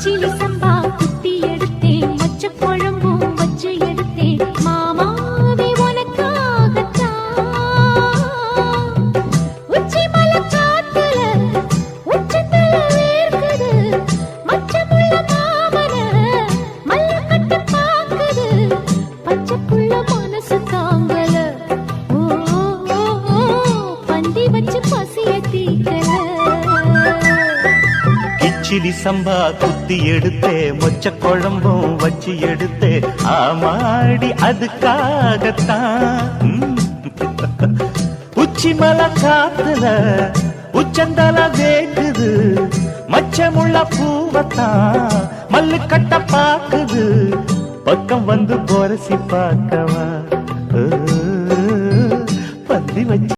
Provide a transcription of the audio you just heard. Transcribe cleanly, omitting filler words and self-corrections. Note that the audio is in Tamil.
கிச்சிலி சம்பா குத்தி எடுத்தேன், மச்ச குழம்பும் வச்சு எடுத்தேன், மாமாவே உனக்காகத்தான். உச்சி மலை காத்துல உச்சத்தல வேர்க்குது, மச்சமுள்ள மாமன மல்ல கட்ட பாக்குது, பச்சைப்புள்ள மனசு தாங்கல. ஓ பந்தி வச்சு பசிய தீக்கல. கிச்சிலி சம்பா குத்தி எடுத்தே, மொச்ச குழம்பும் வச்சு எடுத்தே, ஆமாடி அதுக்காகத்தான். உச்சி மலை காத்துல உச்சந்தல வேக்குது, மச்சமுள்ள பூவத்தான் மல்லு கட்ட பாக்குது, பக்கம் வந்து பொரசி பார்க்கவா பந்தி வச்சு